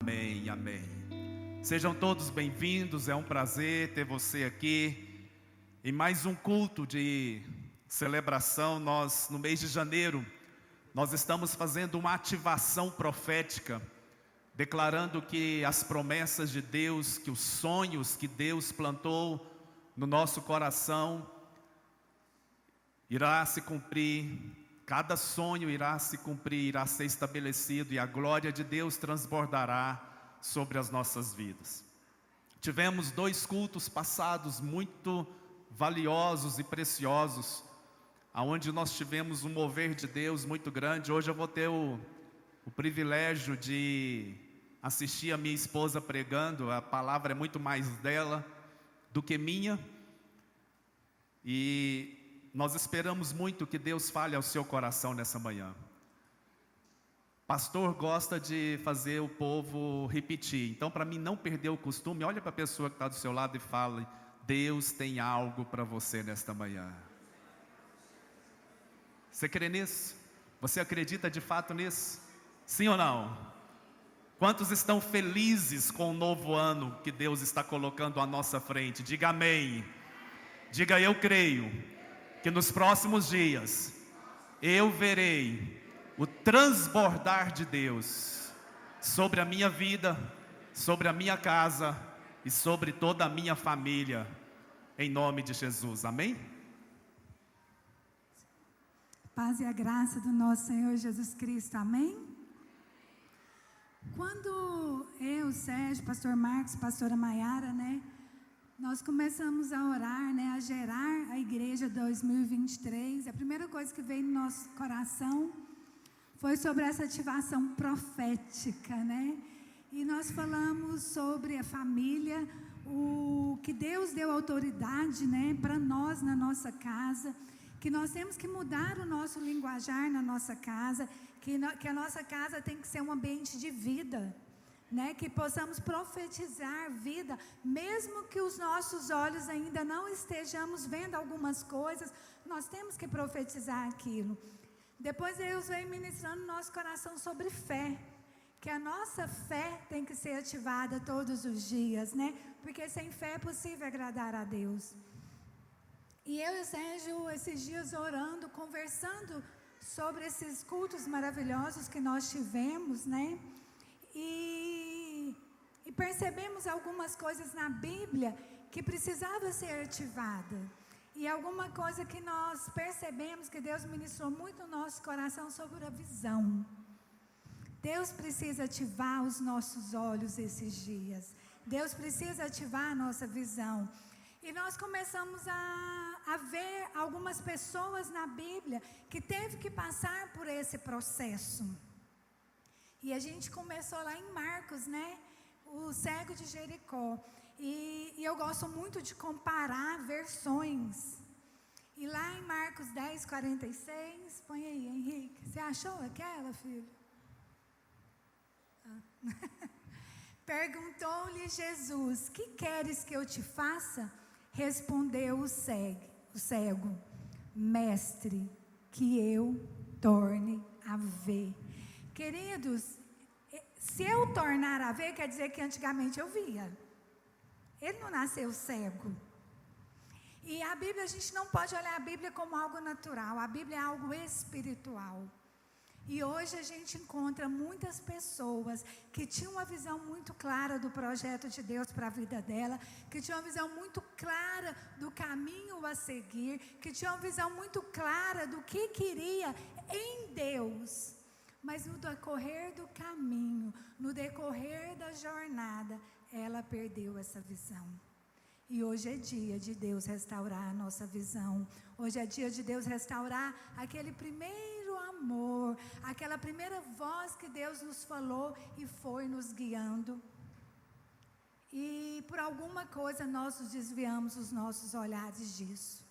Amém, amém. Sejam todos bem-vindos, é um prazer ter você aqui em mais um culto de celebração. Nós, no mês de janeiro, nós estamos fazendo uma ativação profética, declarando que as promessas de Deus, que os sonhos que Deus plantou no nosso coração, irá se cumprir. Cada sonho irá se cumprir, irá ser estabelecido e a glória de Deus transbordará sobre as nossas vidas. Tivemos 2 cultos passados muito valiosos e preciosos, onde nós tivemos um mover de Deus muito grande. Hoje eu vou ter o privilégio de assistir a minha esposa pregando. A palavra é muito mais dela do que minha. E nós esperamos muito que Deus fale ao seu coração nessa manhã. Pastor gosta de fazer o povo repetir. Então, para mim não perder o costume, olha para a pessoa que está do seu lado e fale: Deus tem algo para você nesta manhã. Você crê nisso? Você acredita de fato nisso? Sim ou não? Quantos estão felizes com o novo ano que Deus está colocando à nossa frente? Diga amém. Diga: eu creio que nos próximos dias eu verei o transbordar de Deus sobre a minha vida, sobre a minha casa e sobre toda a minha família, em nome de Jesus, amém? Paz e a graça do nosso Senhor Jesus Cristo, amém? Quando eu, Sérgio, pastor Marcos, pastora Maiara, nós começamos a orar, a gerar a igreja 2023. A primeira coisa que veio no nosso coração foi sobre essa ativação profética, E nós falamos sobre a família, o que Deus deu autoridade, para nós na nossa casa, que nós temos que mudar o nosso linguajar na nossa casa, que a nossa casa tem que ser um ambiente de vida. Que possamos profetizar vida, mesmo que os nossos olhos ainda não estejamos vendo algumas coisas, nós temos que profetizar aquilo. Depois Deus vem ministrando no nosso coração sobre fé, que a nossa fé tem que ser ativada todos os dias, porque sem fé é possível agradar a Deus. E eu e o Sérgio, esses dias orando, conversando sobre esses cultos maravilhosos que nós tivemos, E percebemos algumas coisas na Bíblia que precisava ser ativada. E alguma coisa que nós percebemos que Deus ministrou muito no nosso coração sobre a visão. Deus precisa ativar os nossos olhos esses dias. Deus precisa ativar a nossa visão. E nós começamos a ver algumas pessoas na Bíblia que teve que passar por esse processo. E a gente começou lá em Marcos, o cego de Jericó. E eu gosto muito de comparar versões. E lá em Marcos 10, 46, põe aí, Henrique. Você achou aquela, filho? Perguntou-lhe Jesus: que queres que eu te faça? Respondeu o cego: Mestre, que eu torne a ver. Queridos, se eu tornar a ver, quer dizer que antigamente eu via. Ele não nasceu cego. E a Bíblia, a gente não pode olhar a Bíblia como algo natural. A Bíblia é algo espiritual. E hoje a gente encontra muitas pessoas que tinham uma visão muito clara do projeto de Deus para a vida dela, que tinham uma visão muito clara do caminho a seguir, que tinham uma visão muito clara do que queria em Deus. Mas no decorrer do caminho, no decorrer da jornada, ela perdeu essa visão. E hoje é dia de Deus restaurar a nossa visão. Hoje é dia de Deus restaurar aquele primeiro amor, aquela primeira voz que Deus nos falou e foi nos guiando. E por alguma coisa nós desviamos os nossos olhares disso.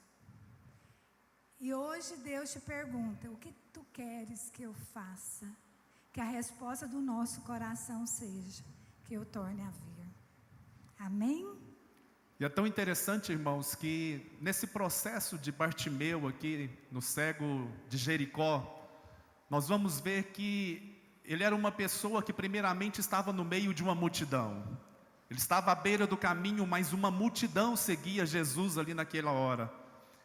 E hoje Deus te pergunta: o que tu queres que eu faça? Que a resposta do nosso coração seja: que eu torne a ver. Amém? E é tão interessante, irmãos, que nesse processo de Bartimeu aqui, no cego de Jericó, nós vamos ver que ele era uma pessoa que primeiramente estava no meio de uma multidão. Ele estava à beira do caminho, mas uma multidão seguia Jesus ali naquela hora.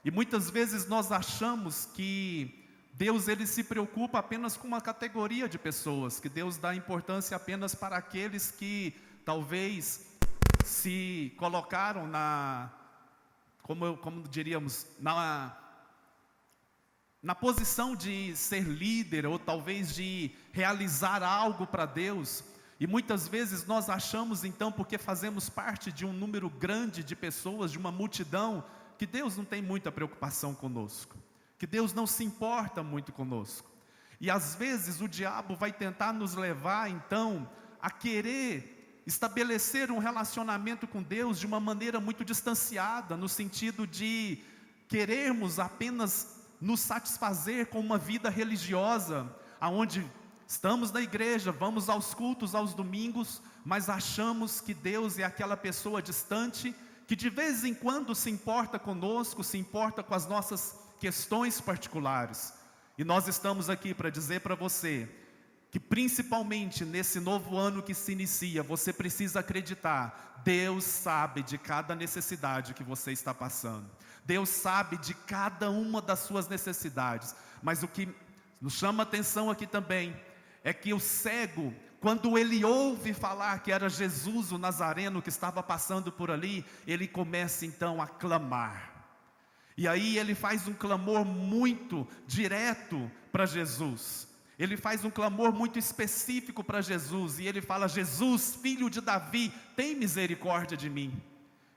E muitas vezes nós achamos que Deus ele se preocupa apenas com uma categoria de pessoas, que Deus dá importância apenas para aqueles que talvez se colocaram como diríamos, na posição de ser líder, ou talvez de realizar algo para Deus. E muitas vezes nós achamos então, porque fazemos parte de um número grande de pessoas, de uma multidão, que Deus não tem muita preocupação conosco, que Deus não se importa muito conosco. E às vezes o diabo vai tentar nos levar então a querer estabelecer um relacionamento com Deus de uma maneira muito distanciada, no sentido de querermos apenas nos satisfazer com uma vida religiosa, aonde estamos na igreja, vamos aos cultos aos domingos, mas achamos que Deus é aquela pessoa distante, que de vez em quando se importa conosco, se importa com as nossas questões particulares. E nós estamos aqui para dizer para você, que principalmente nesse novo ano que se inicia, você precisa acreditar, Deus sabe de cada necessidade que você está passando. Deus sabe de cada uma das suas necessidades. Mas o que nos chama a atenção aqui também, é que o cego, quando ele ouve falar que era Jesus o Nazareno que estava passando por ali, ele começa então a clamar. E aí ele faz um clamor muito direto para Jesus. Ele faz um clamor muito específico para Jesus. E ele fala: Jesus, filho de Davi, tem misericórdia de mim.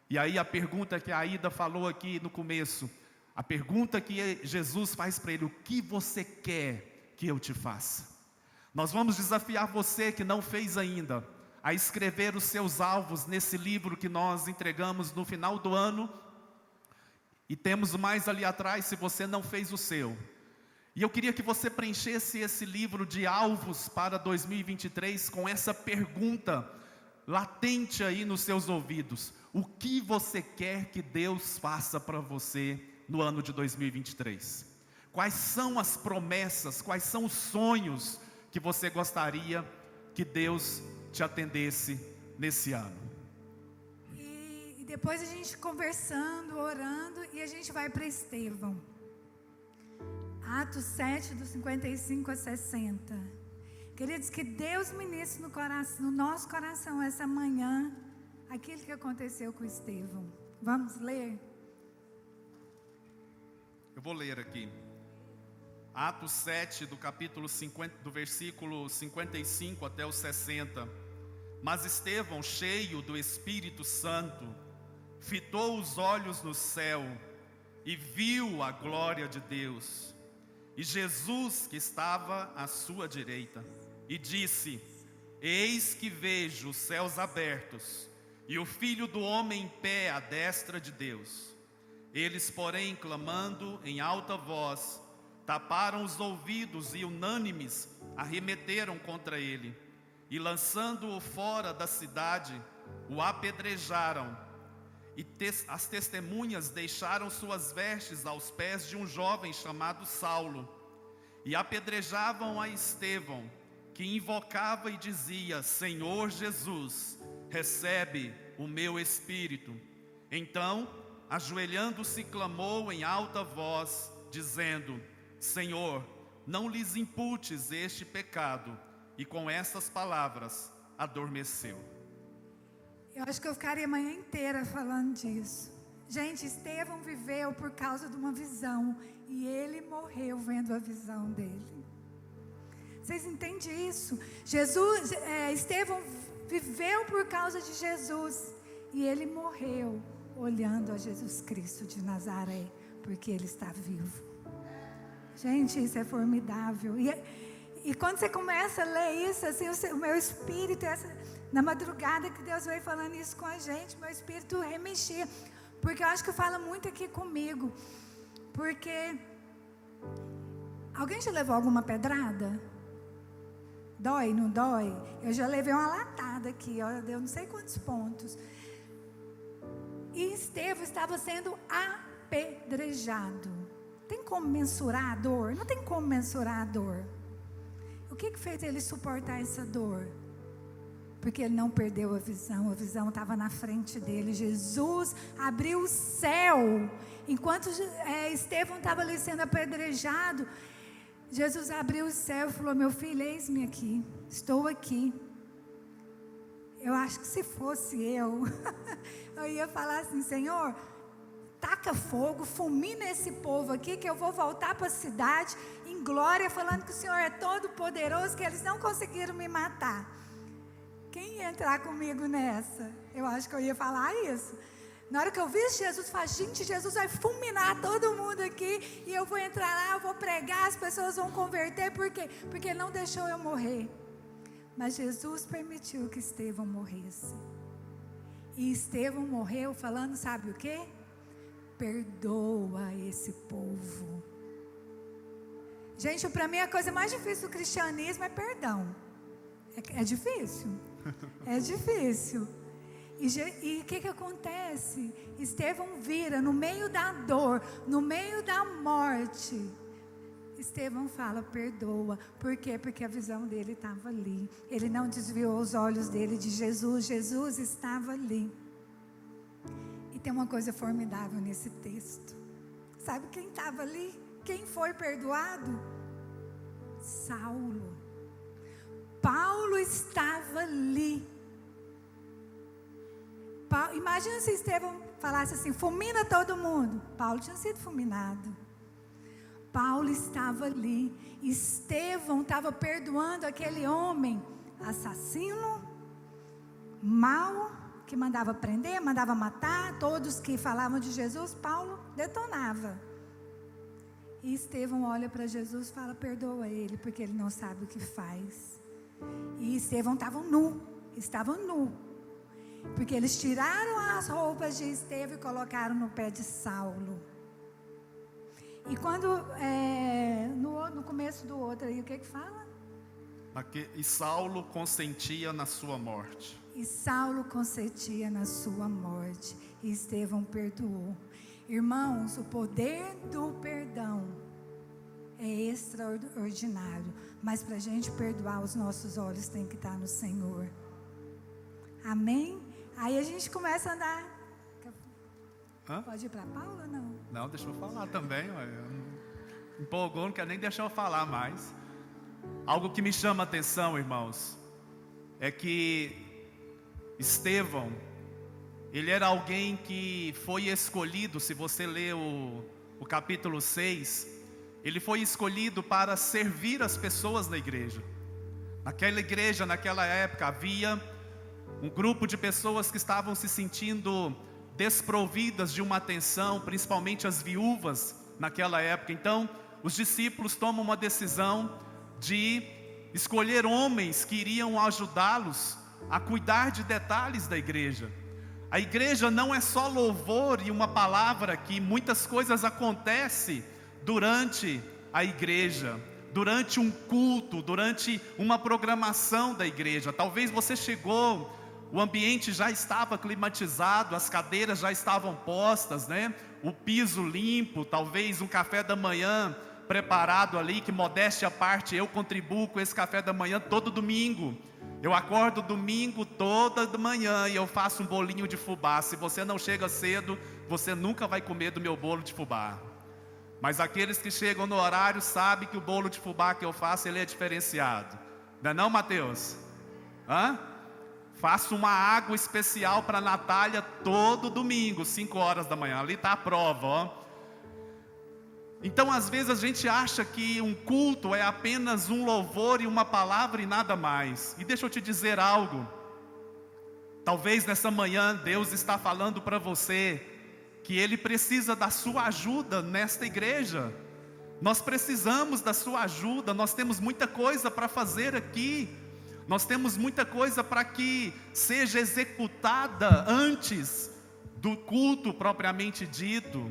E aí a pergunta que a Aida falou aqui no começo, a pergunta que Jesus faz para ele: o que você quer que eu te faça? Nós vamos desafiar você que não fez ainda, a escrever os seus alvos nesse livro que nós entregamos no final do ano. E temos mais ali atrás, se você não fez o seu. E eu queria que você preenchesse esse livro de alvos para 2023 com essa pergunta latente aí nos seus ouvidos: o que você quer que Deus faça para você no ano de 2023? Quais são as promessas, quais são os sonhos que você gostaria que Deus te atendesse nesse ano? E depois a gente conversando, orando, e a gente vai para Estevão. Atos 7, do 55 a 60. Queridos, que Deus ministre no nosso coração essa manhã aquilo que aconteceu com Estevão. Vamos ler? Eu vou ler aqui. Atos 7, do capítulo 50, do versículo 55 até o 60. Mas Estevão, cheio do Espírito Santo, fitou os olhos no céu e viu a glória de Deus, e Jesus que estava à sua direita, e disse: eis que vejo os céus abertos, e o Filho do Homem em pé à destra de Deus. Eles, porém, clamando em alta voz, taparam os ouvidos e unânimes arremeteram contra ele, e lançando-o fora da cidade, o apedrejaram. E as testemunhas deixaram suas vestes aos pés de um jovem chamado Saulo, e apedrejavam a Estevão, que invocava e dizia: Senhor Jesus, recebe o meu espírito. Então, ajoelhando-se, clamou em alta voz, dizendo: Senhor, não lhes imputes este pecado. E com essas palavras, adormeceu. Eu acho que eu ficaria a manhã inteira falando disso. Gente, Estevão viveu por causa de uma visão, e ele morreu vendo a visão dele. Vocês entendem isso? Estevão viveu por causa de Jesus, e ele morreu olhando a Jesus Cristo de Nazaré, porque ele está vivo. Gente, isso é formidável. E quando você começa a ler isso, assim, o meu espírito, na madrugada que Deus veio falando isso com a gente, meu espírito remexia, porque eu acho que fala muito aqui comigo. Porque alguém já levou alguma pedrada? Dói, não dói? Eu já levei uma latada aqui, ó, deu não sei quantos pontos. E Estevão estava sendo apedrejado. Tem como mensurar a dor? Não tem como mensurar a dor. O que fez ele suportar essa dor? Porque ele não perdeu a visão estava na frente dele. Jesus abriu o céu. Enquanto Estevão estava ali sendo apedrejado, Jesus abriu o céu e falou: meu filho, eis-me aqui, estou aqui. Eu acho que se fosse eu ia falar assim: Senhor, taca fogo, fulmina esse povo aqui, que eu vou voltar para a cidade em glória, falando que o Senhor é todo poderoso, que eles não conseguiram me matar. Quem ia entrar comigo nessa? Eu acho que eu ia falar isso. Na hora que eu vi Jesus, falei: gente, Jesus vai fulminar todo mundo aqui, e eu vou entrar lá, eu vou pregar, as pessoas vão converter. Por quê? Porque ele não deixou eu morrer. Mas Jesus permitiu que Estevão morresse. E Estevão morreu falando, sabe o quê? Perdoa esse povo. Gente, para mim a coisa mais difícil do cristianismo é perdão. É difícil. É difícil. E o que acontece? Estevão vira no meio da dor, no meio da morte. Estevão fala: perdoa. Por quê? Porque a visão dele estava ali. Ele não desviou os olhos dele de Jesus. Jesus estava ali. E tem uma coisa formidável nesse texto. Sabe quem estava ali? Quem foi perdoado? Saulo. Paulo estava ali. Imagina se Estevão falasse assim: fulmina todo mundo. Paulo tinha sido fulminado. Paulo estava ali. Estevão estava perdoando aquele homem assassino, mau, que mandava prender, mandava matar. Todos que falavam de Jesus, Paulo detonava. E Estevão olha para Jesus e fala: perdoa ele, porque ele não sabe o que faz. E Estevão estava nu, porque eles tiraram as roupas de Estevão e colocaram no pé de Saulo. E quando, no começo do outro aí, o que fala? E Saulo consentia na sua morte. E Saulo consentia na sua morte. E Estevão perdoou. Irmãos, o poder do perdão é extraordinário. Mas para a gente perdoar, os nossos olhos têm que estar no Senhor. Amém? Aí a gente começa a andar. Pode ir para Paula ou não? Não, deixa eu falar também. Empolgou, não quer nem deixar eu falar mais. Algo que me chama a atenção, irmãos, é que Estevão, ele era alguém que foi escolhido. Se você ler o capítulo 6, ele foi escolhido para servir as pessoas na igreja. Naquela igreja, naquela época, havia um grupo de pessoas que estavam se sentindo desprovidas de uma atenção, principalmente as viúvas naquela época. Então, os discípulos tomam uma decisão de escolher homens que iriam ajudá-los a cuidar de detalhes da igreja. A igreja não é só louvor e uma palavra, que muitas coisas acontecem durante a igreja, durante um culto, durante uma programação da igreja. Talvez você chegou, o ambiente já estava climatizado, as cadeiras já estavam postas, né? O piso limpo, talvez um café da manhã preparado ali, que modéstia à parte, eu contribuo com esse café da manhã todo domingo. Eu acordo domingo toda de manhã e eu faço um bolinho de fubá. Se você não chega cedo, você nunca vai comer do meu bolo de fubá. Mas aqueles que chegam no horário sabem que o bolo de fubá que eu faço, ele é diferenciado. Não é não, Mateus? Faço uma água especial para a Natália todo domingo, 5 horas da manhã. Ali está a prova, ó. Então, às vezes a gente acha que um culto é apenas um louvor e uma palavra e nada mais. E deixa eu te dizer algo. Talvez nessa manhã Deus está falando para você que Ele precisa da sua ajuda nesta igreja. Nós precisamos da sua ajuda. Nós temos muita coisa para fazer aqui. Nós temos muita coisa para que seja executada antes do culto propriamente dito.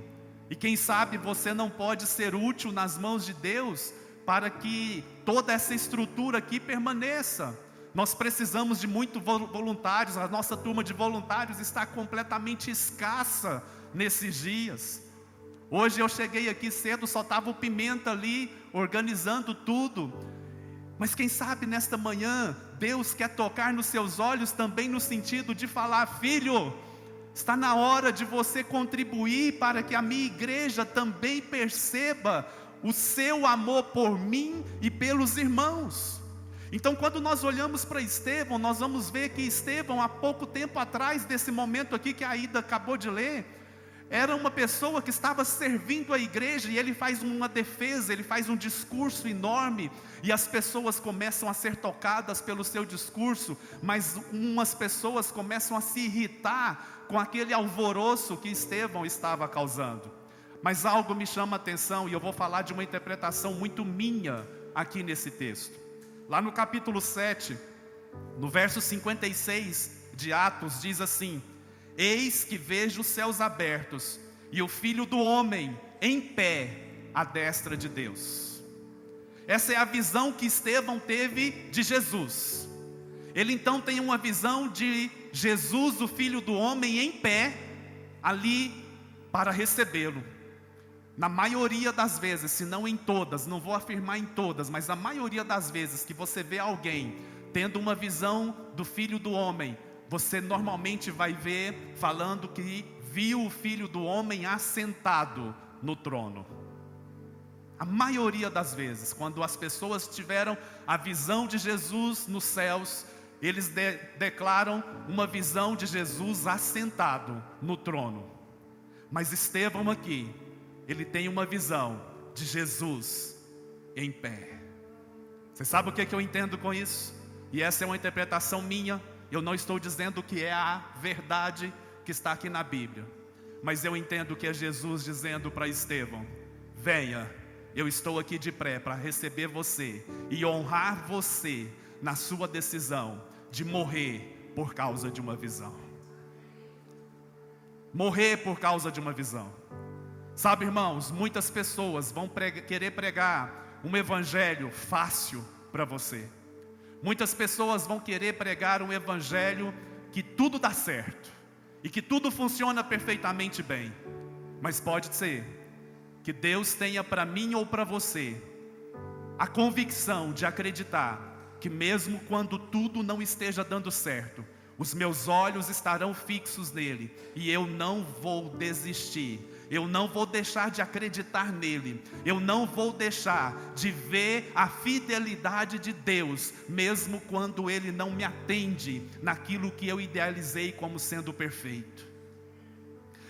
E quem sabe você não pode ser útil nas mãos de Deus para que toda essa estrutura aqui permaneça. Nós precisamos de muitos voluntários. A nossa turma de voluntários está completamente escassa nesses dias. Hoje eu cheguei aqui cedo, só estava o Pimenta ali organizando tudo. Mas quem sabe nesta manhã, Deus quer tocar nos seus olhos também no sentido de falar: filho, está na hora de você contribuir para que a minha igreja também perceba o seu amor por mim e pelos irmãos. Então, quando nós olhamos para Estevão, nós vamos ver que Estevão, há pouco tempo atrás desse momento aqui que a Aida acabou de ler, era uma pessoa que estava servindo a igreja, e ele faz uma defesa, ele faz um discurso enorme, e as pessoas começam a ser tocadas pelo seu discurso, mas umas pessoas começam a se irritar com aquele alvoroço que Estevão estava causando. Mas algo me chama a atenção, e eu vou falar de uma interpretação muito minha aqui nesse texto. Lá no capítulo 7, no verso 56 de Atos, diz assim: eis que vejo os céus abertos, e o Filho do Homem em pé à destra de Deus. Essa é a visão que Estevão teve de Jesus. Ele então tem uma visão de Jesus, o Filho do Homem, em pé, ali para recebê-lo. Na maioria das vezes, se não em todas, não vou afirmar em todas, mas a maioria das vezes que você vê alguém tendo uma visão do Filho do Homem, você normalmente vai ver falando que viu o Filho do Homem assentado no trono. A maioria das vezes, quando as pessoas tiveram a visão de Jesus nos céus, eles declaram uma visão de Jesus assentado no trono. Mas Estevão aqui, ele tem uma visão de Jesus em pé. Você sabe o que eu entendo com isso? E essa é uma interpretação minha. Eu não estou dizendo que é a verdade que está aqui na Bíblia, mas eu entendo que é Jesus dizendo para Estevão: venha, eu estou aqui de pé para receber você e honrar você na sua decisão de morrer por causa de uma visão. Morrer por causa de uma visão. Sabe, irmãos, muitas pessoas vão querer pregar um evangelho fácil para você. Muitas pessoas vão querer pregar um evangelho que tudo dá certo e que tudo funciona perfeitamente bem. Mas pode ser que Deus tenha para mim ou para você a convicção de acreditar que mesmo quando tudo não esteja dando certo, os meus olhos estarão fixos nele e eu não vou desistir. Eu não vou deixar de acreditar nele. Eu não vou deixar de ver a fidelidade de Deus, mesmo quando ele não me atende naquilo que eu idealizei como sendo perfeito.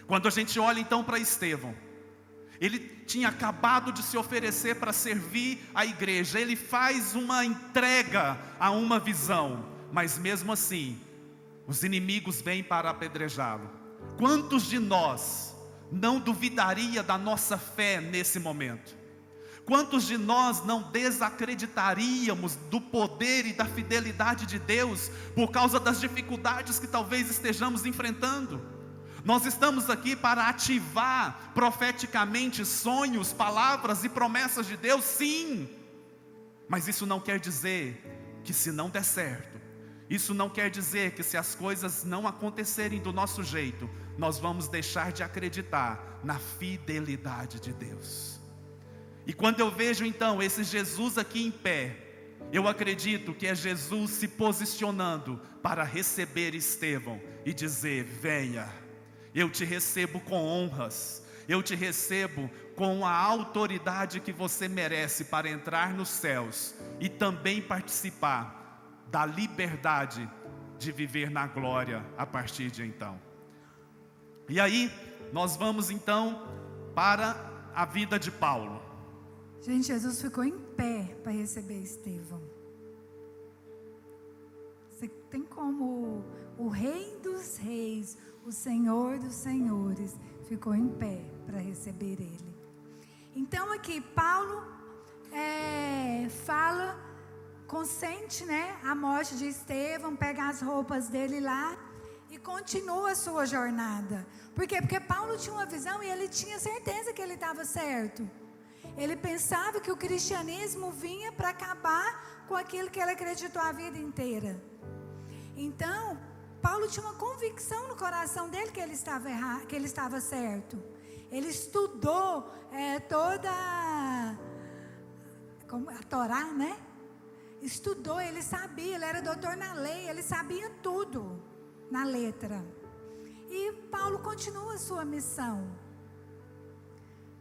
Quando a gente olha então para Estevão, ele tinha acabado de se oferecer para servir a igreja. Ele faz uma entrega a uma visão, mas mesmo assim, os inimigos vêm para apedrejá-lo. Quantos de nós não duvidaria da nossa fé nesse momento? Quantos de nós não desacreditaríamos do poder e da fidelidade de Deus por causa das dificuldades que talvez estejamos enfrentando? Nós estamos aqui para ativar profeticamente sonhos, palavras e promessas de Deus, sim. Mas isso não quer dizer que se não der certo, isso não quer dizer que se as coisas não acontecerem do nosso jeito, nós vamos deixar de acreditar na fidelidade de Deus. E quando eu vejo então esse Jesus aqui em pé, eu acredito que é Jesus se posicionando para receber Estevão e dizer: venha, eu te recebo com honras, eu te recebo com a autoridade que você merece para entrar nos céus e também participar da liberdade de viver na glória a partir de então. E aí, nós vamos então para a vida de Paulo. Gente, Jesus ficou em pé para receber Estevão. Você tem como o Rei dos Reis, o Senhor dos Senhores, ficou em pé para receber ele. Então aqui, Paulo fala, consente, a morte de Estevão, pega as roupas dele lá e continua a sua jornada. Por quê? Porque Paulo tinha uma visão e ele tinha certeza que ele estava certo. Ele pensava que o cristianismo vinha para acabar com aquilo que ele acreditou a vida inteira. Então, Paulo tinha uma convicção no coração dele que ele estava errado, que ele estava certo. Ele estudou toda a Torá, estudou, ele sabia, ele era doutor na lei, ele sabia tudo na letra. E Paulo continua a sua missão.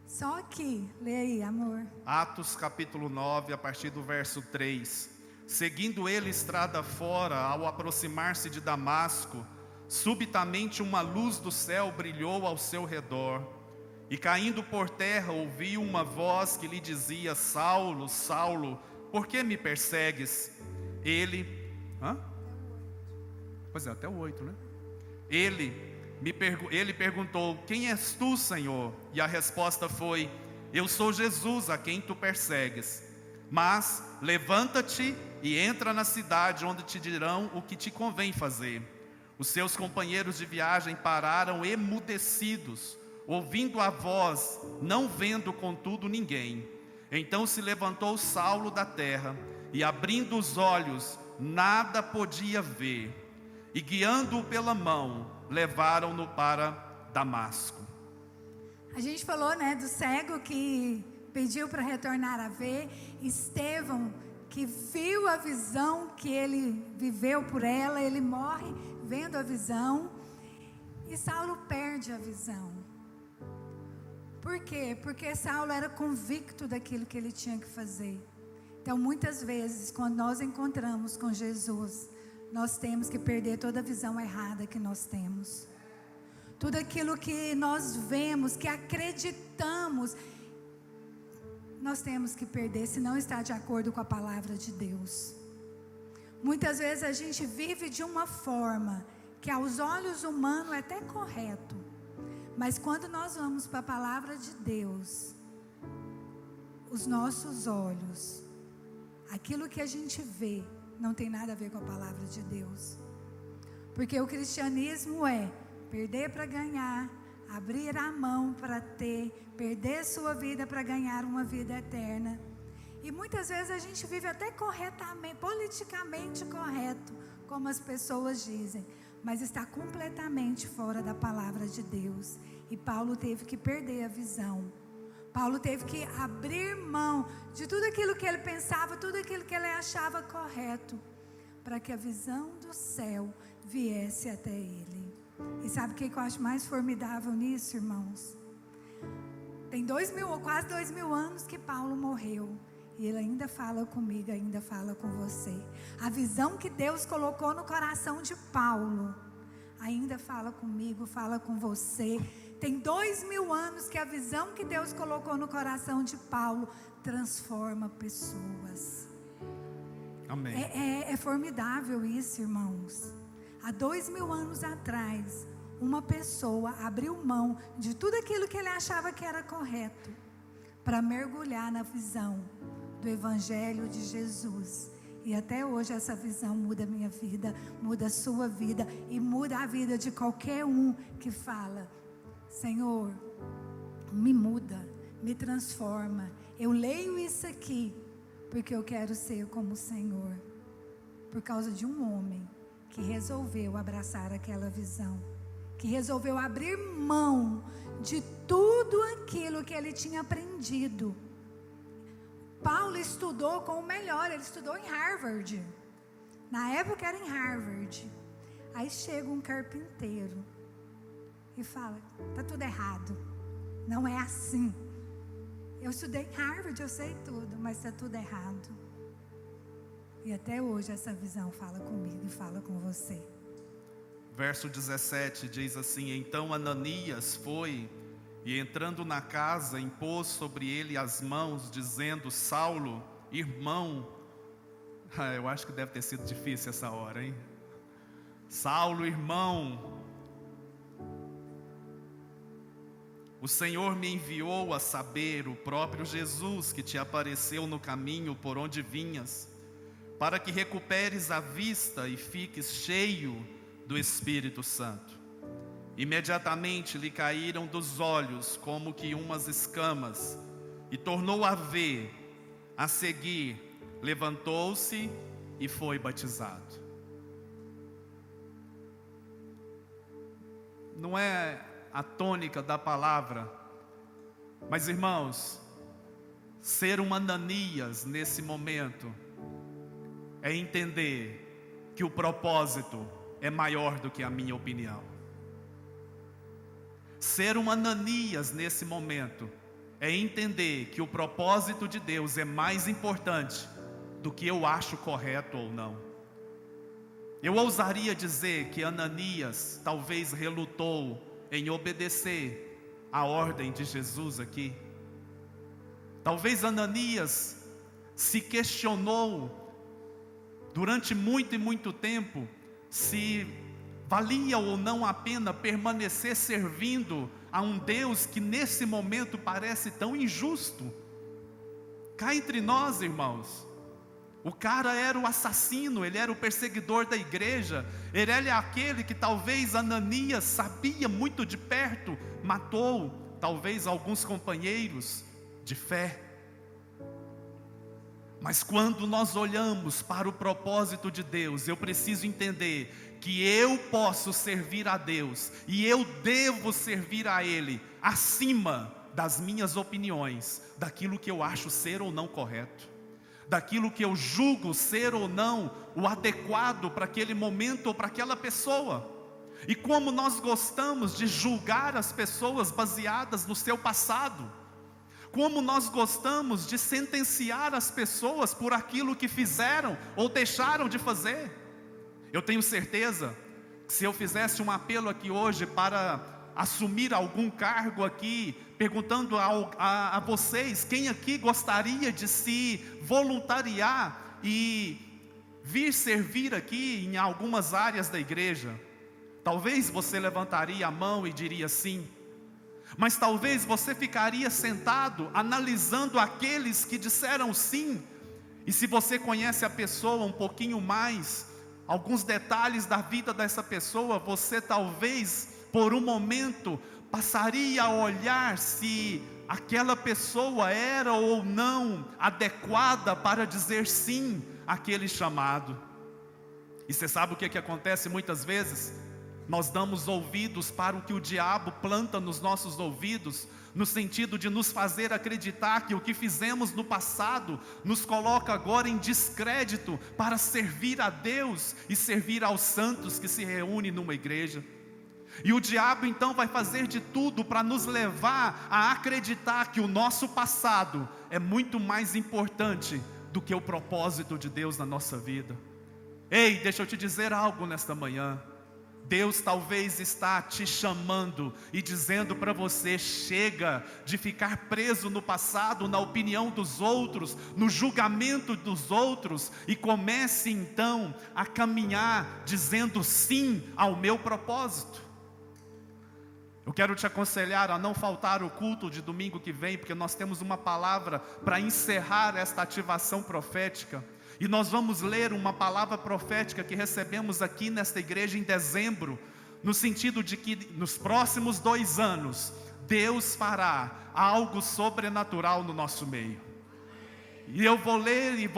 Só que, lê aí, amor. Atos capítulo 9, a partir do verso 3. Seguindo ele estrada fora, ao aproximar-se de Damasco, subitamente uma luz do céu brilhou ao seu redor. E caindo por terra, ouviu uma voz que lhe dizia: Saulo, Saulo, por que me persegues? Ele, Pois é, até o 8, né? Ele perguntou: quem és tu, Senhor? E a resposta foi: eu sou Jesus, a quem tu persegues. Mas levanta-te e entra na cidade, onde te dirão o que te convém fazer. Os seus companheiros de viagem pararam emudecidos, ouvindo a voz, não vendo contudo ninguém. Então se levantou Saulo da terra, e abrindo os olhos, nada podia ver. E guiando-o pela mão, levaram-no para Damasco. A gente falou, né, do cego que pediu para retornar a ver. Estevão, que viu a visão, que ele viveu por ela, ele morre vendo a visão. E Saulo perde a visão. Por quê? Porque Saulo era convicto daquilo que ele tinha que fazer. Então, muitas vezes, quando nós encontramos com Jesus, nós temos que perder toda a visão errada que nós temos. Tudo aquilo que nós vemos, que acreditamos, nós temos que perder, se não está de acordo com a palavra de Deus. Muitas vezes a gente vive de uma forma que aos olhos humanos é até correto. Mas quando nós vamos para a palavra de Deus, os nossos olhos, aquilo que a gente vê, não tem nada a ver com a palavra de Deus. Porque o cristianismo é perder para ganhar, abrir a mão para ter, perder sua vida para ganhar uma vida eterna. E muitas vezes a gente vive até corretamente, politicamente correto, como as pessoas dizem, mas está completamente fora da palavra de Deus. E Paulo teve que perder a visão. Paulo teve que abrir mão de tudo aquilo que ele pensava, tudo aquilo que ele achava correto, para que a visão do céu viesse até ele. E sabe o que eu acho mais formidável nisso, irmãos? Tem quase 2000 anos que Paulo morreu. E ele ainda fala comigo, ainda fala com você. A visão que Deus colocou no coração de Paulo ainda fala comigo, fala com você. Tem 2000 anos que a visão que Deus colocou no coração de Paulo transforma pessoas. Amém. É formidável isso, irmãos. Há 2000 anos atrás, uma pessoa abriu mão de tudo aquilo que ele achava que era correto, para mergulhar na visão do Evangelho de Jesus. E até hoje essa visão muda a minha vida, muda a sua vida e muda a vida de qualquer um que fala: Senhor, me muda, me transforma. Eu leio isso aqui porque eu quero ser como o Senhor. Por causa de um homem que resolveu abraçar aquela visão, que resolveu abrir mão de tudo aquilo que ele tinha aprendido. Paulo estudou com o melhor, ele estudou em Harvard. Na época era em Harvard. Aí chega um carpinteiro e fala: está tudo errado, não é assim. Eu estudei em Harvard, eu sei tudo, mas está tudo errado. E até hoje essa visão fala comigo e fala com você. Verso 17 diz assim: então Ananias foi e, entrando na casa, impôs sobre ele as mãos, dizendo: Saulo, irmão. Eu acho que deve ter sido difícil essa hora, hein? Saulo, irmão, o Senhor me enviou, a saber, o próprio Jesus, que te apareceu no caminho por onde vinhas, para que recuperes a vista e fiques cheio do Espírito Santo. Imediatamente lhe caíram dos olhos como que umas escamas, e tornou a ver. A seguir, levantou-se e foi batizado. Não é a tônica da palavra, mas, irmãos, ser um Ananias nesse momento é entender que o propósito é maior do que a minha opinião. Ser um Ananias nesse momento é entender que o propósito de Deus é mais importante do que eu acho correto ou não. Eu ousaria dizer que Ananias talvez relutou em obedecer a ordem de Jesus aqui. Talvez Ananias se questionou durante muito e muito tempo se valia ou não a pena permanecer servindo a um Deus que nesse momento parece tão injusto. Cá entre nós, irmãos, o cara era o assassino, ele era o perseguidor da igreja, ele é aquele que talvez Ananias sabia muito de perto, matou talvez alguns companheiros de fé. Mas quando nós olhamos para o propósito de Deus, eu preciso entender que eu posso servir a Deus e eu devo servir a Ele acima das minhas opiniões, daquilo que eu acho ser ou não correto, daquilo que eu julgo ser ou não o adequado para aquele momento ou para aquela pessoa. E como nós gostamos de julgar as pessoas baseadas no seu passado, como nós gostamos de sentenciar as pessoas por aquilo que fizeram ou deixaram de fazer. Eu tenho certeza que se eu fizesse um apelo aqui hoje para assumir algum cargo aqui, perguntando a vocês, quem aqui gostaria de se voluntariar e vir servir aqui em algumas áreas da igreja, talvez você levantaria a mão e diria sim. Mas talvez você ficaria sentado analisando aqueles que disseram sim. E se você conhece a pessoa um pouquinho mais, alguns detalhes da vida dessa pessoa, você talvez por um momento passaria a olhar se aquela pessoa era ou não adequada para dizer sim àquele chamado. E você sabe o que acontece muitas vezes? Nós damos ouvidos para o que o diabo planta nos nossos ouvidos, no sentido de nos fazer acreditar que o que fizemos no passado nos coloca agora em descrédito para servir a Deus e servir aos santos que se reúnem numa igreja. E o diabo então vai fazer de tudo para nos levar a acreditar que o nosso passado é muito mais importante do que o propósito de Deus na nossa vida. Ei, deixa eu te dizer algo nesta manhã. Deus talvez está te chamando e dizendo para você: chega de ficar preso no passado, na opinião dos outros, no julgamento dos outros, e comece então a caminhar dizendo sim ao meu propósito. Eu quero te aconselhar a não faltar o culto de domingo que vem, porque nós temos uma palavra para encerrar esta ativação profética. E nós vamos ler uma palavra profética que recebemos aqui nesta igreja em dezembro, no sentido de que nos próximos 2 anos, Deus fará algo sobrenatural no nosso meio. E eu vou ler e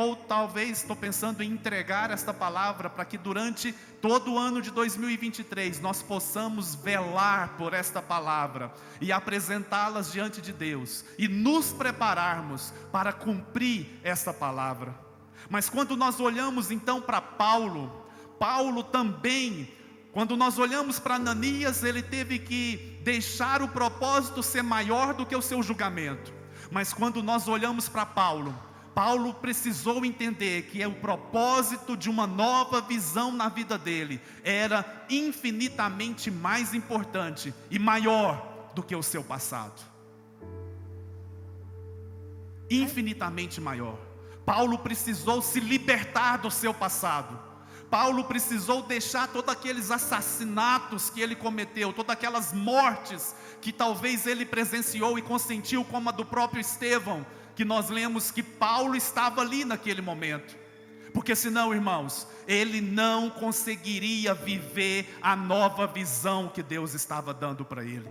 estou pensando em entregar esta palavra para que durante todo o ano de 2023 nós possamos velar por esta palavra e apresentá-las diante de Deus e nos prepararmos para cumprir esta palavra. Mas quando nós olhamos então para Paulo também, quando nós olhamos para Ananias, ele teve que deixar o propósito ser maior do que o seu julgamento. Mas quando nós olhamos para Paulo precisou entender que o propósito de uma nova visão na vida dele era infinitamente mais importante e maior do que o seu passado. Infinitamente maior. Paulo precisou se libertar do seu passado. Paulo precisou deixar todos aqueles assassinatos que ele cometeu, todas aquelas mortes que talvez ele presenciou e consentiu, como a do próprio Estevão, que nós lemos que Paulo estava ali naquele momento. Porque senão, irmãos, ele não conseguiria viver a nova visão que Deus estava dando para ele.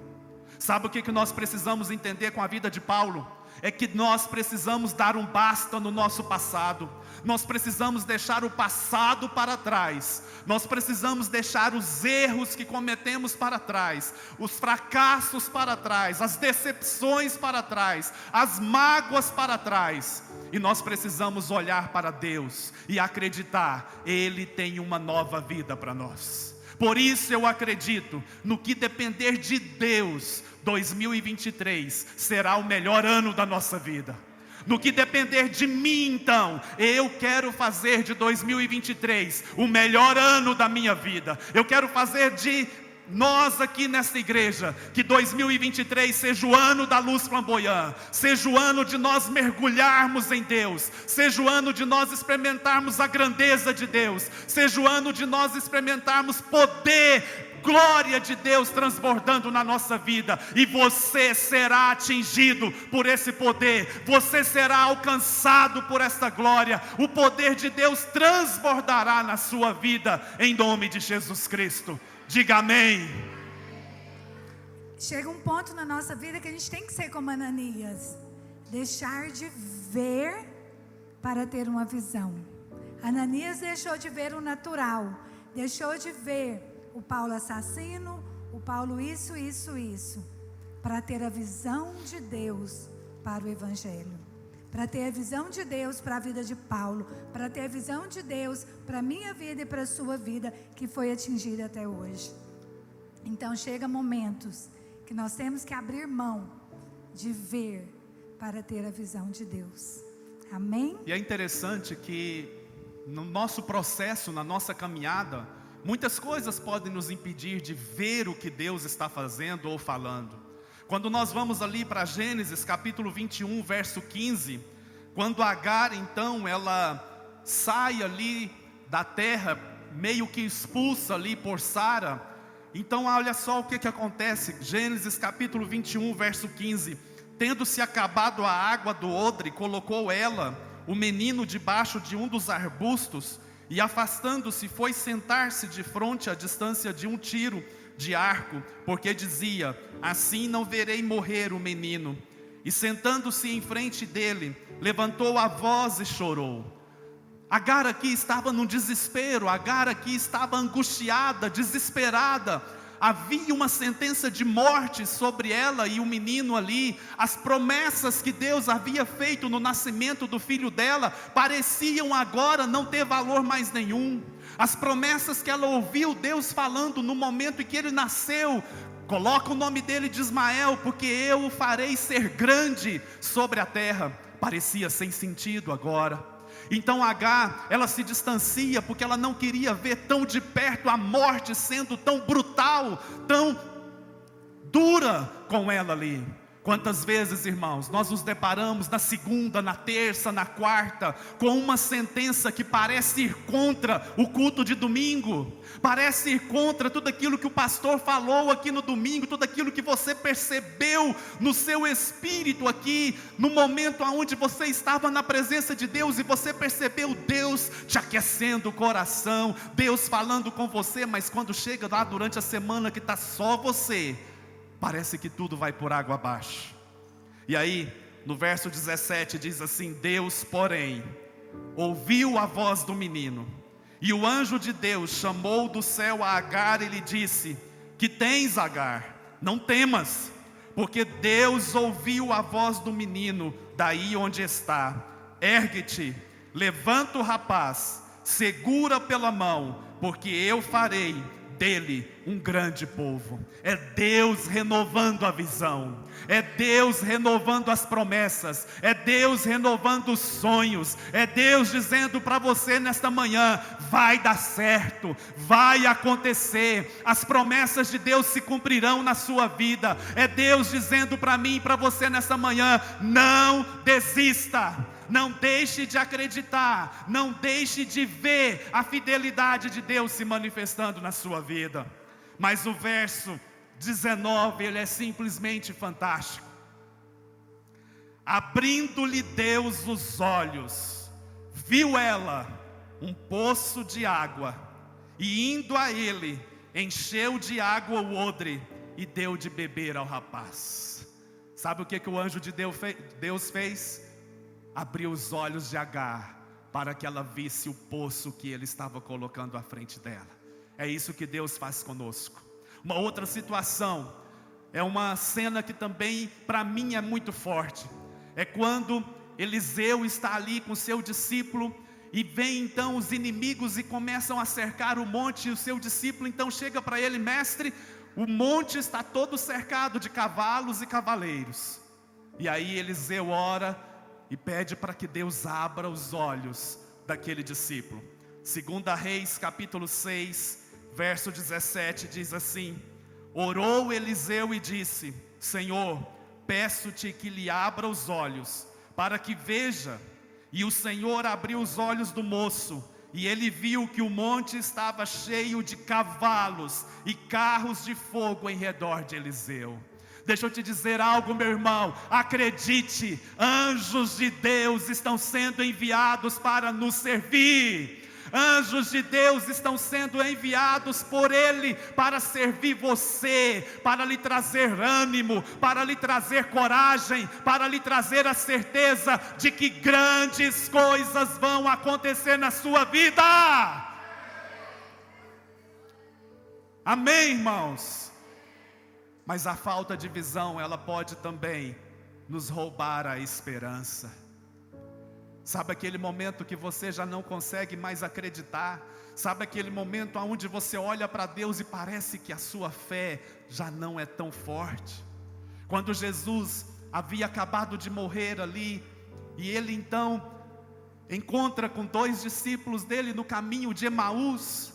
Sabe o que nós precisamos entender com a vida de Paulo? é que nós precisamos dar um basta no nosso passado. Nós precisamos deixar o passado para trás. Nós precisamos deixar os erros que cometemos para trás, os fracassos para trás, as decepções para trás, as mágoas para trás. E nós precisamos olhar para Deus e acreditar, Ele tem uma nova vida para nós. Por isso eu acredito, no que depender de Deus, 2023 será o melhor ano da nossa vida. No que depender de mim, então, eu quero fazer de 2023 o melhor ano da minha vida. Eu quero fazer de nós aqui nesta igreja, que 2023 seja o ano da luz flamboyante, seja o ano de nós mergulharmos em Deus, seja o ano de nós experimentarmos a grandeza de Deus, seja o ano de nós experimentarmos poder, glória de Deus transbordando na nossa vida. E você será atingido por esse poder, você será alcançado por esta glória. O poder de Deus transbordará na sua vida, em nome de Jesus Cristo. Diga amém. Chega um ponto na nossa vida que a gente tem que ser como Ananias, deixar de ver para ter uma visão. Ananias deixou de ver o natural, deixou de ver o Paulo assassino, o Paulo isso, para ter a visão de Deus para o Evangelho, para ter a visão de Deus para a vida de Paulo, para ter a visão de Deus para a minha vida e para a sua vida, que foi atingida até hoje. Então chega momentos que nós temos que abrir mão de ver para ter a visão de Deus. Amém? E é interessante que no nosso processo, na nossa caminhada, muitas coisas podem nos impedir de ver o que Deus está fazendo ou falando. Quando nós vamos ali para Gênesis capítulo 21, verso 15, quando Agar então ela sai ali da terra, meio que expulsa ali por Sara, então olha só o que acontece. Gênesis capítulo 21, verso 15: tendo-se acabado a água do odre, colocou ela o menino debaixo de um dos arbustos, e afastando-se, foi sentar-se de fronte à distância de um tiro de arco, porque dizia: assim não verei morrer o menino. E sentando-se em frente dele, levantou a voz e chorou. Agar aqui estava num desespero, Agar aqui estava angustiada, desesperada. Havia uma sentença de morte sobre ela e o menino ali. As promessas que Deus havia feito no nascimento do filho dela pareciam agora não ter valor mais nenhum. As promessas que ela ouviu Deus falando no momento em que ele nasceu: coloca o nome dele de Ismael, porque eu o farei ser grande sobre a terra, parecia sem sentido agora. Então Agar, ela se distancia, porque ela não queria ver tão de perto a morte sendo tão brutal, tão dura com ela ali. Quantas vezes, irmãos, nós nos deparamos na segunda, na terça, na quarta, com uma sentença que parece ir contra o culto de domingo, parece ir contra tudo aquilo que o pastor falou aqui no domingo, tudo aquilo que você percebeu no seu espírito aqui, no momento onde você estava na presença de Deus, e você percebeu Deus te aquecendo o coração, Deus falando com você, mas quando chega lá durante a semana que está só você, parece que tudo vai por água abaixo. E aí, no verso 17 diz assim: Deus, porém, ouviu a voz do menino, e o anjo de Deus chamou do céu a Agar e lhe disse: que tens, Agar? Não temas, porque Deus ouviu a voz do menino daí onde está. Ergue-te, levanta o rapaz, segura pela mão, porque eu farei dele um grande povo. É Deus renovando a visão, é Deus renovando as promessas, é Deus renovando os sonhos, é Deus dizendo para você nesta manhã: vai dar certo, vai acontecer, as promessas de Deus se cumprirão na sua vida. É Deus dizendo para mim e para você nesta manhã: não desista, não deixe de acreditar, não deixe de ver a fidelidade de Deus se manifestando na sua vida. Mas o verso 19, ele é simplesmente fantástico. Abrindo-lhe Deus os olhos, viu ela um poço de água, e indo a ele, encheu de água o odre, e deu de beber ao rapaz. Sabe o que o anjo de Deus fez? Abriu os olhos de Agar para que ela visse o poço que ele estava colocando à frente dela. É isso que Deus faz conosco. Uma outra situação, é uma cena que também para mim é muito forte. É quando Eliseu está ali com seu discípulo, e vem então os inimigos e começam a cercar o monte, e o seu discípulo então chega para ele: mestre, o monte está todo cercado de cavalos e cavaleiros. E aí Eliseu ora e pede para que Deus abra os olhos daquele discípulo. 2 Reis capítulo 6, verso 17 diz assim: orou Eliseu e disse: Senhor, peço-te que lhe abra os olhos, para que veja. E o Senhor abriu os olhos do moço, e ele viu que o monte estava cheio de cavalos e carros de fogo em redor de Eliseu. Deixa eu te dizer algo, meu irmão, acredite, anjos de Deus estão sendo enviados para nos servir. Anjos de Deus estão sendo enviados por Ele para servir você, para lhe trazer ânimo, para lhe trazer coragem, para lhe trazer a certeza de que grandes coisas vão acontecer na sua vida. Amém, irmãos? Mas a falta de visão, ela pode também nos roubar a esperança. Sabe aquele momento que você já não consegue mais acreditar? Sabe aquele momento onde você olha para Deus e parece que a sua fé já não é tão forte? Quando Jesus havia acabado de morrer ali, e ele então encontra com 2 discípulos dele no caminho de Emaús,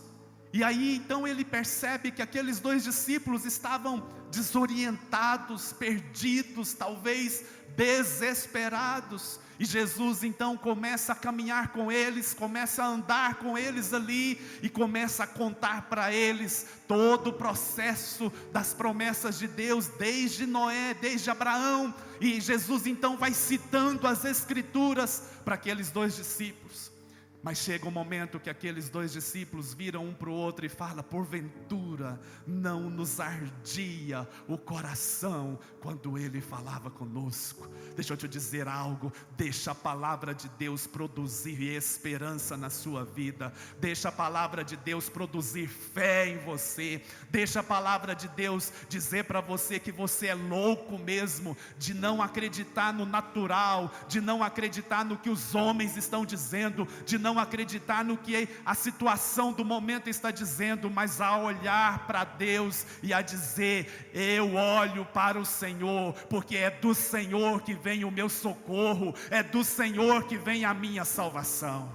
e aí então ele percebe que aqueles 2 discípulos estavam desorientados, perdidos, talvez desesperados. E Jesus então começa a caminhar com eles, começa a andar com eles ali, e começa a contar para eles todo o processo das promessas de Deus, desde Noé, desde Abraão. E Jesus então vai citando as escrituras para aqueles 2 discípulos. Mas chega um momento que aqueles 2 discípulos viram um para o outro e falam: porventura não nos ardia o coração quando ele falava conosco? Deixa eu te dizer algo, deixa a palavra de Deus produzir esperança na sua vida, deixa a palavra de Deus produzir fé em você, deixa a palavra de Deus dizer para você que você é louco mesmo, de não acreditar no natural, de não acreditar no que os homens estão dizendo, de não acreditar no que a situação do momento está dizendo, mas a olhar para Deus e a dizer: eu olho para o Senhor, porque é do Senhor que vem o meu socorro, é do Senhor que vem a minha salvação.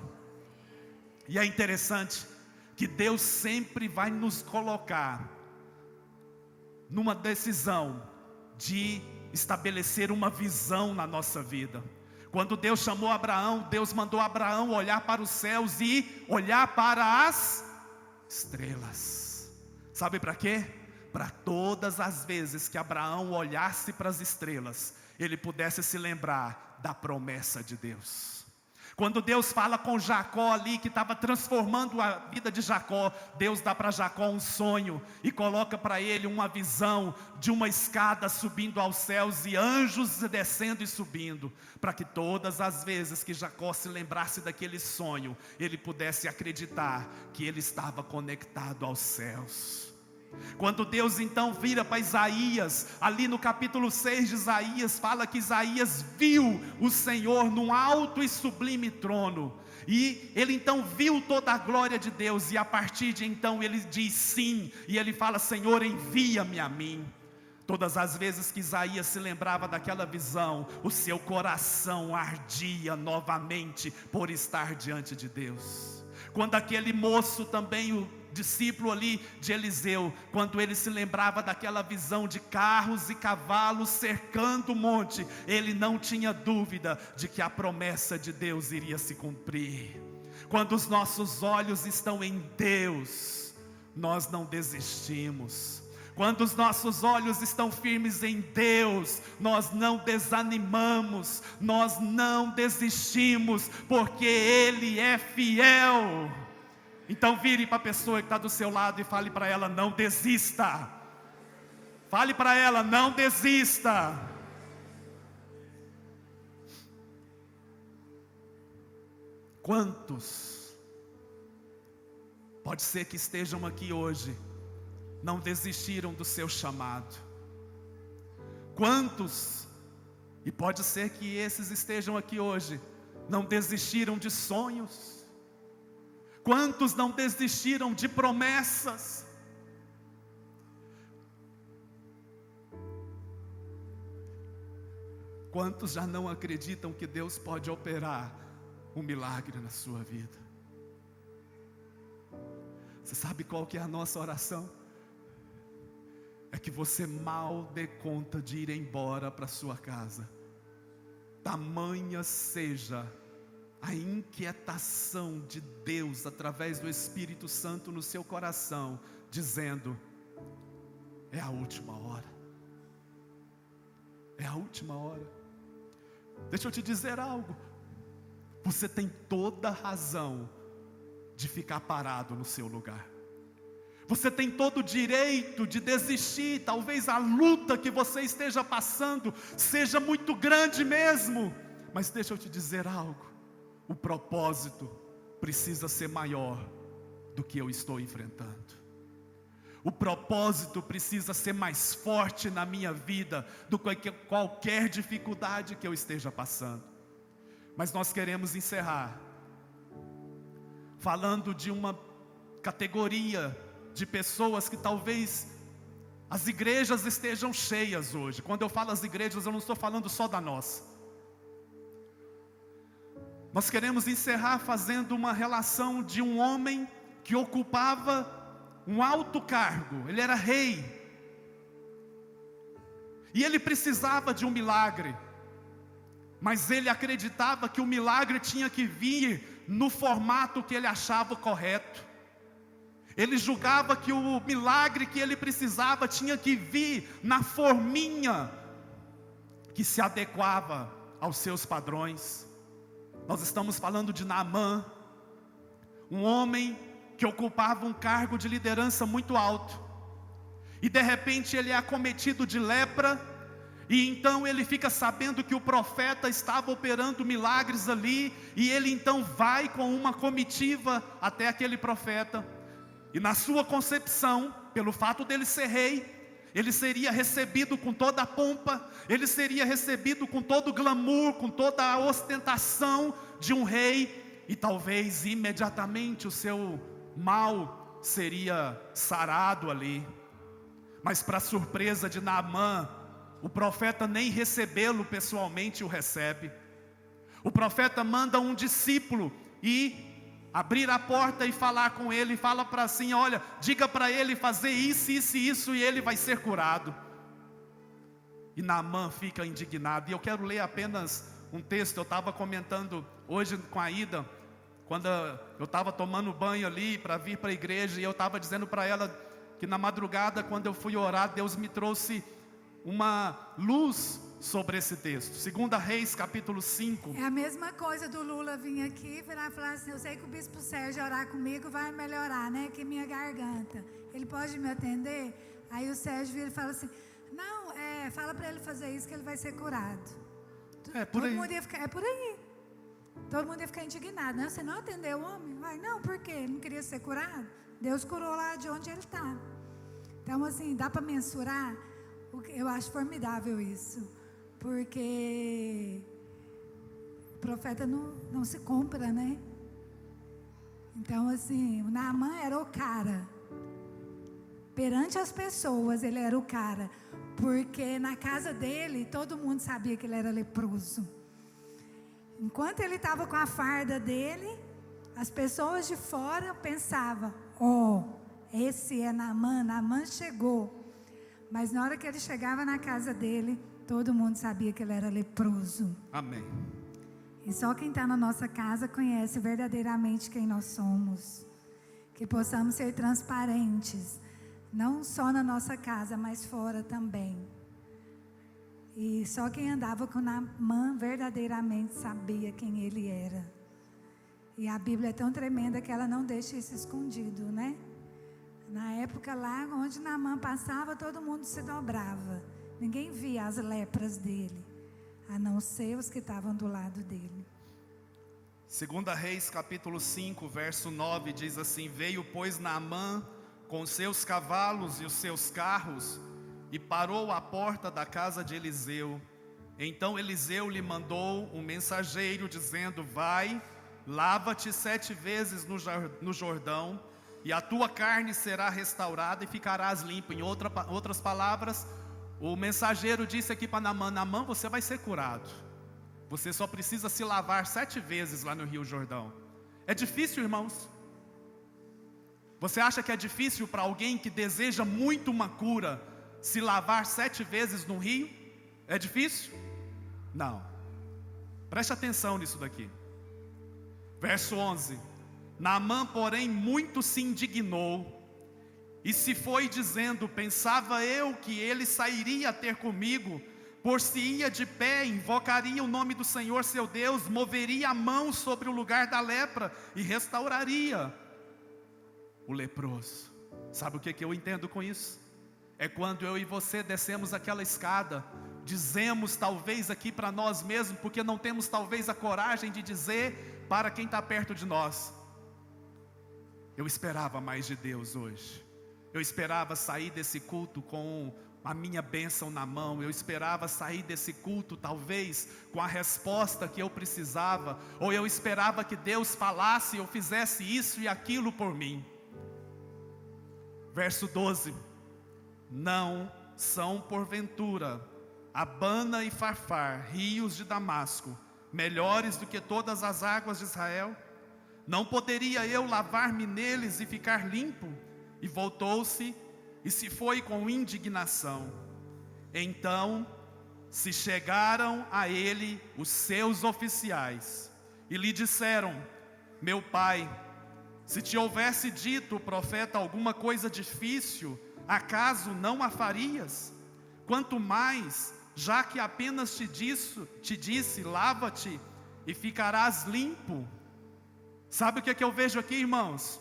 E é interessante que Deus sempre vai nos colocar numa decisão de estabelecer uma visão na nossa vida. Quando Deus chamou Abraão, Deus mandou Abraão olhar para os céus e olhar para as estrelas. Sabe para quê? Para todas as vezes que Abraão olhasse para as estrelas, ele pudesse se lembrar da promessa de Deus. Quando Deus fala com Jacó ali, que estava transformando a vida de Jacó, Deus dá para Jacó um sonho e coloca para ele uma visão de uma escada subindo aos céus e anjos descendo e subindo, para que todas as vezes que Jacó se lembrasse daquele sonho, ele pudesse acreditar que ele estava conectado aos céus. Quando Deus então vira para Isaías, ali no capítulo 6 de Isaías, fala que Isaías viu o Senhor num alto e sublime trono, e ele então viu toda a glória de Deus, e a partir de então ele diz sim, e ele fala: Senhor, envia-me a mim. Todas as vezes que Isaías se lembrava daquela visão, o seu coração ardia novamente por estar diante de Deus. Quando aquele moço também, o discípulo ali de Eliseu, quando ele se lembrava daquela visão de carros e cavalos cercando o monte, ele não tinha dúvida de que a promessa de Deus iria se cumprir. Quando os nossos olhos estão em Deus, nós não desistimos. Quando os nossos olhos estão firmes em Deus, nós não desanimamos, nós não desistimos, porque Ele é fiel. Então vire para a pessoa que está do seu lado e fale para ela: não desista. Fale para ela: não desista. Quantos, pode ser que estejam aqui hoje, não desistiram do seu chamado? Quantos, e pode ser que esses estejam aqui hoje, não desistiram de sonhos? Quantos não desistiram de promessas? Quantos já não acreditam que Deus pode operar um milagre na sua vida? Você sabe qual que é a nossa oração? É que você mal dê conta de ir embora para sua casa. Tamanha seja a inquietação de Deus através do Espírito Santo no seu coração, dizendo: é a última hora. É a última hora. Deixa eu te dizer algo. Você tem toda a razão de ficar parado no seu lugar. Você tem todo o direito de desistir. Talvez a luta que você esteja passando seja muito grande mesmo. Mas deixa eu te dizer algo. O propósito precisa ser maior do que eu estou enfrentando. O propósito precisa ser mais forte na minha vida do que qualquer dificuldade que eu esteja passando. Mas nós queremos encerrar falando de uma categoria de pessoas que talvez as igrejas estejam cheias hoje. Quando eu falo as igrejas, eu não estou falando só da nossa. Nós queremos encerrar fazendo uma relação de um homem que ocupava um alto cargo. Ele era rei, e ele precisava de um milagre, mas ele acreditava que o milagre tinha que vir no formato que ele achava correto. Ele julgava que o milagre que ele precisava tinha que vir na forminha que se adequava aos seus padrões. Nós estamos falando de Naamã, um homem que ocupava um cargo de liderança muito alto, e de repente ele é acometido de lepra, e então ele fica sabendo que o profeta estava operando milagres ali, e ele então vai com uma comitiva até aquele profeta, e na sua concepção, pelo fato dele ser rei, ele seria recebido com toda a pompa, ele seria recebido com todo o glamour, com toda a ostentação de um rei, e talvez imediatamente o seu mal seria sarado ali. Mas para surpresa de Naamã, o profeta nem recebê-lo pessoalmente o recebe. O profeta manda um discípulo ir abrir a porta e falar com ele, fala para assim: olha, diga para ele fazer isso, isso e isso, e ele vai ser curado. E Naamã fica indignado. E eu quero ler apenas um texto. Eu estava comentando hoje com a Ida, quando eu estava tomando banho ali para vir para a igreja, e eu estava dizendo para ela que na madrugada, quando eu fui orar, Deus me trouxe uma luz sobre esse texto. 2 Reis capítulo 5. É a mesma coisa do Lula vir aqui virar e falar assim: eu sei que o bispo Sérgio orar comigo vai melhorar, né? Que minha garganta, ele pode me atender? Aí o Sérgio vira e fala assim: não, fala para ele fazer isso que ele vai ser curado. Por aí. É por aí. Todo mundo ia ficar indignado, né? Você não atendeu o homem? Vai, não, por quê? Ele não queria ser curado? Deus curou lá de onde ele está. Então assim, dá para mensurar. Eu acho formidável isso, porque o profeta não se compra, né? Então assim, o Naamã era o cara. Perante as pessoas ele era o cara, porque na casa dele todo mundo sabia que ele era leproso. Enquanto ele estava com a farda dele, as pessoas de fora pensavam: esse é Naamã, Naamã chegou. Mas na hora que ele chegava na casa dele, todo mundo sabia que ele era leproso. Amém. E só quem está na nossa casa conhece verdadeiramente quem nós somos. Que possamos ser transparentes, não só na nossa casa, mas fora também. E só quem andava com Naamã verdadeiramente sabia quem ele era. E a Bíblia é tão tremenda que ela não deixa isso escondido, né? Na época lá onde Naamã passava, todo mundo se dobrava. Ninguém via as lepras dele, a não ser os que estavam do lado dele. 2 Reis capítulo 5, verso 9 diz assim: veio pois Naamã com os seus cavalos e os seus carros e parou à porta da casa de Eliseu. Então Eliseu lhe mandou um mensageiro dizendo: vai, lava-te 7 vezes no Jordão, e a tua carne será restaurada e ficarás limpo. Em outras palavras, o mensageiro disse aqui para Naamã: Naamã, você vai ser curado. Você só precisa se lavar 7 vezes lá no Rio Jordão. É difícil, irmãos? Você acha que é difícil para alguém que deseja muito uma cura se lavar 7 vezes no rio? É difícil? Não. Preste atenção nisso daqui. Verso 11: Naamã, porém, muito se indignou e se foi dizendo: pensava eu que ele sairia a ter comigo, por-se-ia de pé, invocaria o nome do Senhor seu Deus, moveria a mão sobre o lugar da lepra e restauraria o leproso. Sabe o que eu entendo com isso? É quando eu e você descemos aquela escada, dizemos talvez aqui para nós mesmos, porque não temos talvez a coragem de dizer para quem está perto de nós: eu esperava mais de Deus hoje. Eu esperava sair desse culto com a minha bênção na mão. Eu esperava sair desse culto talvez com a resposta que eu precisava. Ou eu esperava que Deus falasse ou fizesse isso e aquilo por mim. Verso 12: não são porventura Abana e Farfar, rios de Damasco, melhores do que todas as águas de Israel? Não poderia eu lavar-me neles e ficar limpo? E voltou-se e se foi com indignação. Então se chegaram a ele os seus oficiais e lhe disseram: meu pai, se te houvesse dito o profeta alguma coisa difícil, acaso não a farias? Quanto mais, já que apenas te disse, lava-te e ficarás limpo. Sabe o que eu vejo aqui, irmãos?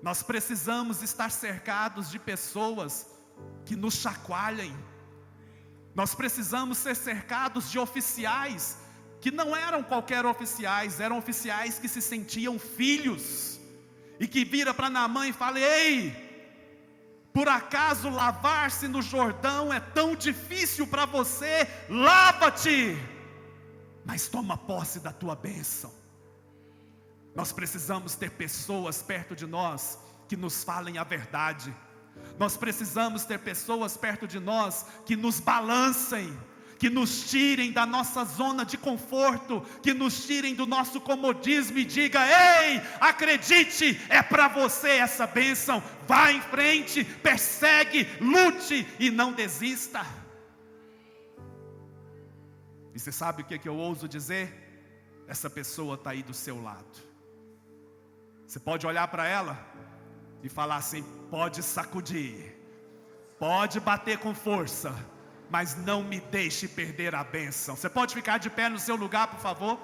Nós precisamos estar cercados de pessoas que nos chacoalhem. Nós precisamos ser cercados de oficiais que não eram qualquer oficiais, eram oficiais que se sentiam filhos e que vira para Naamã e fala: ei, por acaso lavar-se no Jordão é tão difícil para você? Lava-te, mas toma posse da tua bênção. Nós precisamos ter pessoas perto de nós que nos falem a verdade. Nós precisamos ter pessoas perto de nós que nos balancem, que nos tirem da nossa zona de conforto, que nos tirem do nosso comodismo e diga: ei, acredite, é para você essa bênção, vá em frente, persegue, lute e não desista. E você sabe o que eu ouso dizer? Essa pessoa está aí do seu lado. Você pode olhar para ela e falar assim: pode sacudir, pode bater com força, mas não me deixe perder a bênção. Você pode ficar de pé no seu lugar, por favor?